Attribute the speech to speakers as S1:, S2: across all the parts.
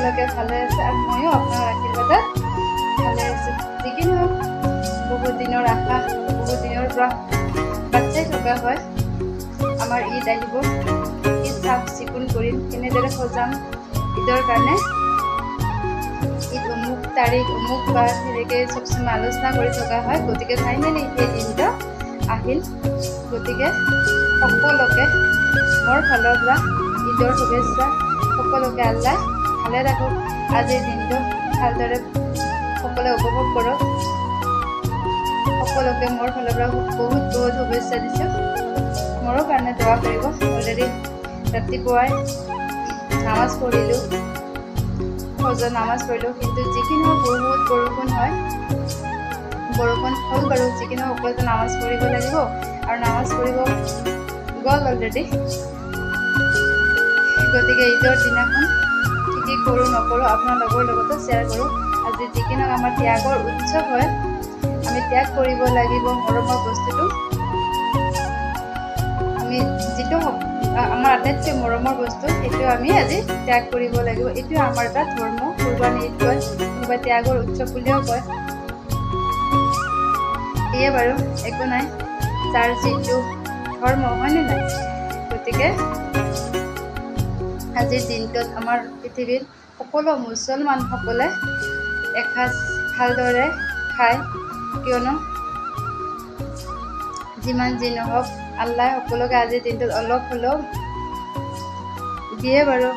S1: এতিয়ালৈকে ভালে আছে আৰু ময়ো আপোনাৰ আশীৰ্বাদত ভালে আছোঁ। যি নহওক বহুত দিনৰ আশা, বহুত দিনৰ পৰা বাচ্চাই থকা হয়। আমাৰ ঈদ আহিব, ঈদ চাফ চিকুণ কৰিম, কেনেদৰে সজাম ঈদৰ কাৰণে, ঈদ অমুক তাৰিখ অমুক বাৰ সেনেকৈ চবসময় আলোচনা কৰি থকা হয়। গতিকে ফাইনেলি সেই দিনটো আহিল। গতিকে সকলোকে মোৰ ফালৰ পৰা ঈদৰ শুভেচ্ছা। সকলোকে আল্লাহ ভালে ৰাখক, আজিৰ দিনটো ভালদৰে সকলোৱে উপভোগ কৰক। সকলোকে মোৰ ফালৰ পৰা বহুত বহুত শুভেচ্ছা দিছোঁ। মোৰো কাৰণে দোৱা কৰিব। অলৰেডি ৰাতিপুৱাই নামাজ পঢ়িলোঁ, ফজৰ নামাজ পঢ়িলোঁ, কিন্তু যিখিনি বহুত বৰষুণ হয়, বৰষুণ হ'ল বাৰু, যিখিনি সকলোতে নামাজ পঢ়িব লাগিব আৰু নামাজ পঢ়িব গ'ল অলৰেডি। গতিকে ঈদৰ দিনাখন কি কৰোঁ নকৰোঁ আপোনাৰ লগৰ লগতো শ্বেয়াৰ কৰোঁ। আজি যিখিনি আমাৰ ত্যাগৰ উৎসৱ হয়, আমি ত্যাগ কৰিব লাগিব মৰমৰ বস্তুটো। আমি যিটো আমাৰ আটাইতকৈ মৰমৰ বস্তু, সেইটো আমি আজি ত্যাগ কৰিব লাগিব। এইটোৱে আমাৰ এটা ধৰ্ম। কুৰবানী ঈদ কয়, কোনোবাই ত্যাগৰ উৎসৱ বুলিও কয়। সেয়ে বাৰু একো নাই, যাৰ যিটো ধৰ্ম, হয়নে নাই? গতিকে আজিৰ দিনটোত আমাৰ পৃথিৱীৰ সকলো মুছলমানসকলে এসাঁজ ভালদৰে খায়, কিয়নো যিমান যি নহওক আল্লাহ সকলোকে আজিৰ দিনটোত অলপ হ'লেও দিয়ে বাৰু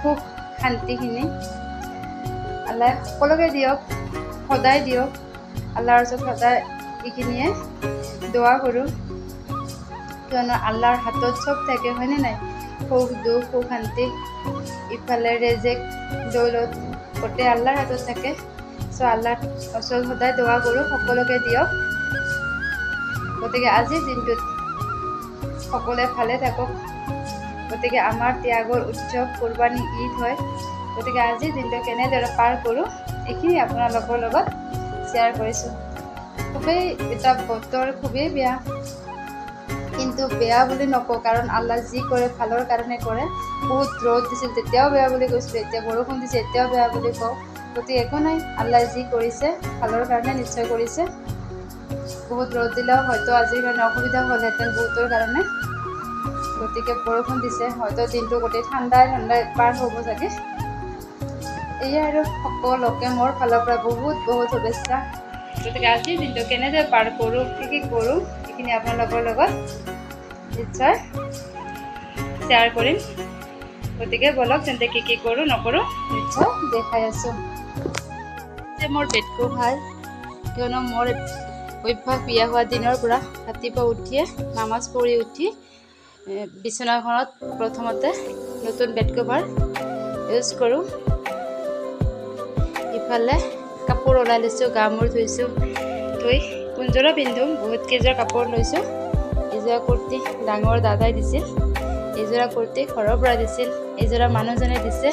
S1: সুখ শান্তিখিনি। আল্লাহ সকলোকে দিয়ক, সদায় দিয়ক। আল্লাহৰ ওচৰত সদায় এইখিনিয়ে দোৱা কৰোঁ, কিয়নো আল্লাহৰ হাতত চব থাকে, হয়নে নাই? সুখ দুখ, সুখ শান্তি, ইফালে ৰেজেক দৌলত গোটেই আল্লাহৰ হাতত থাকে। চ' আল্লাহৰ ওচৰত সদায় দোৱা কৰোঁ সকলোকে দিয়ক। গতিকে আজিৰ দিনটোত সকলোৱে ভালে থাকক। গতিকে আমাৰ ত্যাগৰ উৎসৱ কুৰবানী ঈদ হয়। গতিকে আজিৰ দিনটো কেনেদৰে পাৰ কৰোঁ এইখিনি আপোনালোকৰ লগত শ্বেয়াৰ কৰিছোঁ। খুবেই এটা বতৰ খুবেই বেয়া, কিন্তু বেয়া বুলি নকওঁ, কাৰণ আল্লাহ যি কৰে ভালৰ কাৰণে কৰে। বহুত ৰ'দ দিছিল তেতিয়াও বেয়া বুলি কৈছিলোঁ, এতিয়া বৰষুণ দিছে এতিয়াও বেয়া বুলি কওঁ। গতিকে একো নাই, আল্লাহ যি কৰিছে ভালৰ কাৰণে নিশ্চয় কৰিছে। বহুত ৰ'দ দিলেও হয়তো আজিৰ কাৰণে অসুবিধা হ'লহেঁতেন বহুতৰ কাৰণে। গতিকে বৰষুণ দিছে, হয়তো দিনটো গোটেই ঠাণ্ডাই পাৰ হ'ব চাগে। এয়াই আৰু সকলোকে মোৰ ফালৰ পৰা বহুত বহুত শুভেচ্ছা। গতিকে আজিৰ দিনটো কেনেদৰে পাৰ কৰোঁ, কি কৰোঁ এইখিনি আপোনালোকৰ লগত নিশ্চয় শ্বেয়াৰ কৰিম। গতিকে বলক তেন্তে কি কৰোঁ নকৰোঁ নিশ্চয় দেখাই আছোঁ। যে মোৰ পেটটো ভাল, কিয়নো মোৰ অভ্যাস বিয়া হোৱা দিনৰ পৰা ৰাতিপুৱা উঠিয়ে নামাজ পঢ়ি উঠি বিচনাখনত প্ৰথমতে নতুন বেড কভাৰ ইউজ কৰোঁ। ইফালে কাপোৰ ওলাই লৈছোঁ, গা মূৰ ধুইছোঁ, ধুই কোনযোৰা পিন্ধোঁ, বহুত কেইযোৰ কাপোৰ লৈছোঁ। এযোৰা কুৰ্তি ডাঙৰ দাদাই দিছিল, এযোৰা কুৰ্তি ঘৰৰ পৰা দিছিল, এযোৰা মানুহজনে দিছে।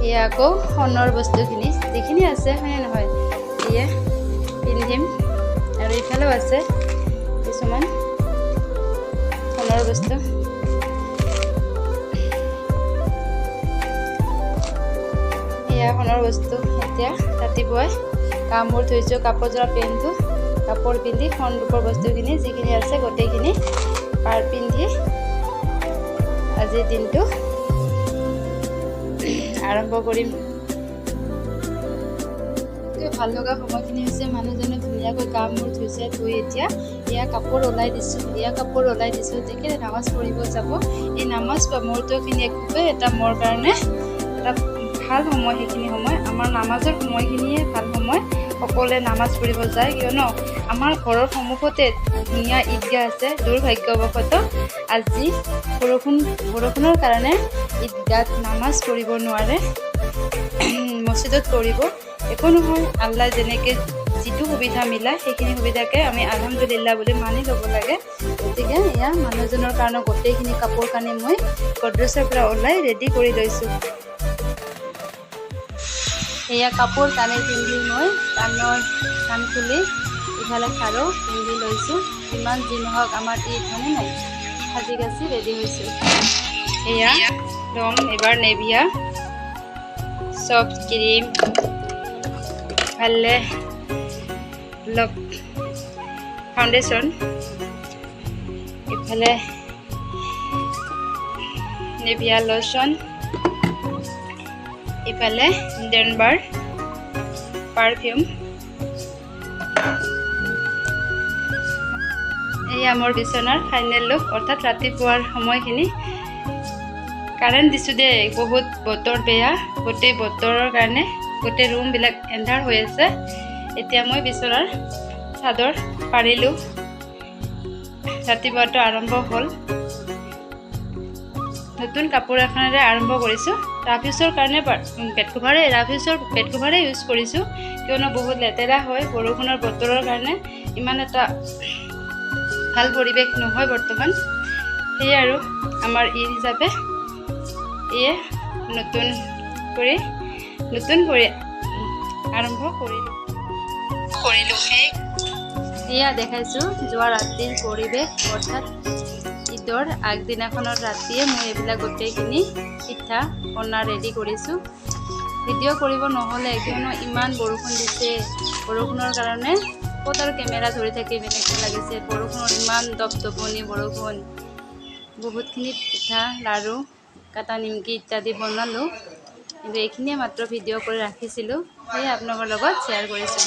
S1: এয়া আকৌ সোণৰ বস্তুখিনি যিখিনি আছে, হয়নে নহয়, এয়া পিন্ধিম। আৰু ইফালেও আছে কিছুমান সোণৰ বস্তু। এয়া সোণৰ বস্তু। এতিয়া ৰাতিপুৱাই গা মূৰ ধুইছোঁ, কাপোৰযোৰা পিন্ধোঁ, কাপোৰ পিন্ধি সোণ ৰূপৰ বস্তুখিনি যিখিনি আছে গোটেইখিনি পাৰ পিন্ধি আজিৰ দিনটো আৰম্ভ কৰিম। ভাল লগা সময়খিনি হৈছে মানুহজনে ধুনীয়াকৈ গা মূৰ ধুইছে, ধুই এতিয়া এয়া কাপোৰ ওলাই দিছোঁ, তেখেতে নামাজ পঢ়িব যাব। এই নামাজ বা মুহূৰ্তখিনি খুবেই এটা মোৰ কাৰণে এটা ভাল সময়। সেইখিনি সময় আমাৰ নামাজৰ সময়খিনিয়ে ভাল সময়। সকলোৱে নামাজ পঢ়িব যায়, কিয়নো আমাৰ ঘৰৰ সন্মুখতে ধুনীয়া ঈদগাহ আছে। দুৰ্ভাগ্যবশতঃ আজি বৰষুণৰ কাৰণে ঈদগাহত নামাজ পঢ়িব নোৱাৰে, মছজিদত পঢ়িব। একো নহয়, আল্লাহ যেনেকৈ যিটো সুবিধা মিলায় সেইখিনি সুবিধাকে আমি আলহামদুলিল্লাহ বুলি মানি ল'ব লাগে। গতিকে এয়া মানুহজনৰ কাৰণে গোটেইখিনি কাপোৰ কানি মই গড্ৰেজৰ পৰা ওলাই ৰেডি কৰি লৈছোঁ। এয়া কাপোৰ কানি পিন্ধি মই কাণ খুলি ইফালে খাৰু পিন্ধি লৈছোঁ। যিমান যি নহওক আমাৰ ঈদ, হয়নে নাই, সাজি কাচি ৰেডি হৈছোঁ। এয়া ল'ম এবাৰ নেভিয়া সফট ক্ৰীম, ইফালে অলপ ফাউণ্ডেশ্যন, ইফালে নেভিয়া লোশন, ইফালে ডেনভাৰ পাৰফিউম। এয়া মোৰ বিচনাৰ ফাইনেল লুক, অৰ্থাৎ ৰাতিপুৱাৰ সময়খিনি। কাৰেণ্ট দিছোঁ দেই, বহুত বতৰ বেয়া, গোটেই বতৰৰ কাৰণে গোটেই ৰুমবিলাক এন্ধাৰ হৈ আছে। এতিয়া মই বিচনাৰ চাদৰ পাৰিলোঁ, ৰাতিপুৱাটো আৰম্ভ হ'ল। নতুন কাপোৰ এখনেৰে আৰম্ভ কৰিছোঁ। ৰাফিউজৰ কাৰণে ৰাফিউজৰ বেড কভাৰে ইউজ কৰিছোঁ, কিয়নো বহুত লেতেৰা হয়। বৰষুণৰ বতৰৰ কাৰণে ইমান এটা ভাল পৰিৱেশ নহয় বৰ্তমান। সেয়ে আৰু আমাৰ ঈদ হিচাপে এয়ে নতুন কৰি আৰম্ভ কৰিলোঁ। এয়া দেখাইছোঁ যোৱা ৰাতিৰ পৰিৱেশ, অৰ্থাৎ ঈদৰ আগদিনাখনৰ ৰাতিয়ে মই এইবিলাক গোটেইখিনি পিঠা পনা ৰেডি কৰিছোঁ। ভিডিঅ' কৰিব নহ'লে, কিয়নো ইমান বৰষুণ দিছে। বৰষুণৰ কাৰণে ক'ত আৰু কেমেৰা ধৰি থাকিম, এনেকৈ লাগিছে। বৰষুণৰ ইমান দপদপনি বৰষুণ। বহুতখিনি পিঠা, লাড়ু, কাটা নিমকি ইত্যাদি বনালোঁ, কিন্তু এইখিনিয়ে মাত্ৰ ভিডিঅ' কৰি ৰাখিছিলোঁ, সেয়ে আপোনালোকৰ লগত শ্বেয়াৰ কৰিছোঁ।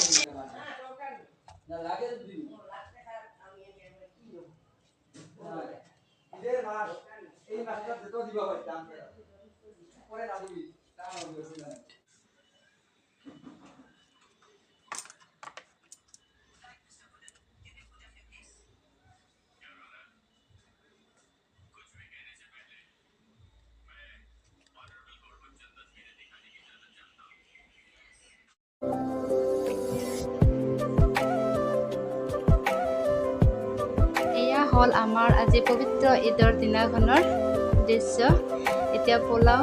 S1: এয়া হ'ল আমাৰ আজি পবিত্ৰ ঈদৰ দিনাখনৰ দৃশ্য। এতিয়া পোলাও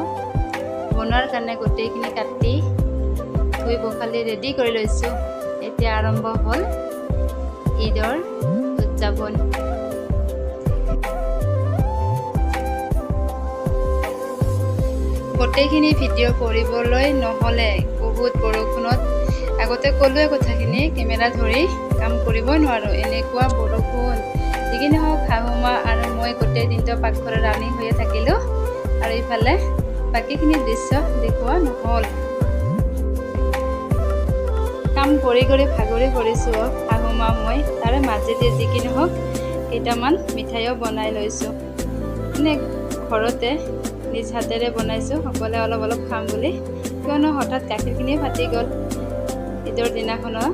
S1: বনোৱাৰ কাৰণে গোটেইখিনি কাটি ধুই পখালি ৰেডি কৰি লৈছোঁ। এতিয়া আৰম্ভ হ'ল ঈদৰ উদযাপন। গোটেইখিনি ভিডিঅ' কৰিবলৈ নহ'লে, বহুত বৰষুণত। আগতে ক'লোৱে কথাখিনি, কেমেৰা ধৰি কাম কৰিবই নোৱাৰোঁ, এনেকুৱা বৰষুণ। যিকি নহওক, শাহুমা আৰু মই গোটেই দিনটো পাকঘৰত ৰান্ধি হৈয়ে থাকিলোঁ, আৰু ইফালে বাকীখিনি দৃশ্য দেখুওৱা নহ'ল। কাম কৰি ভাগৰি পৰিছোঁ শাহুমা মই। তাৰে মাজেদি যিকি নহওক কেইটামান মিঠাইও বনাই লৈছোঁ। এনে ঘৰতে নিজ হাতেৰে বনাইছোঁ, সকলোৱে অলপ অলপ খাম বুলি, কিয়নো হঠাৎ গাখীৰখিনি ফাটি গ'ল ঈদৰ দিনাখনৰ।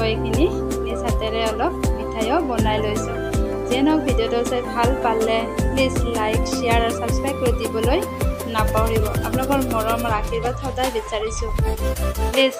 S1: এইখিনি নিজ হাতেৰে অলপ মিঠাইও বনাই লৈছোঁ। যিয়ে নহওক, ভিডিঅ'টো চাই ভাল পালে প্লিজ লাইক, শ্বেয়াৰ আৰু ছাবস্ক্ৰাইব কৰি দিবলৈ নাপাহৰিব। আপোনালোকৰ মৰম আৰু আশীৰ্বাদ সদায় বিচাৰিছোঁ, প্লিজ।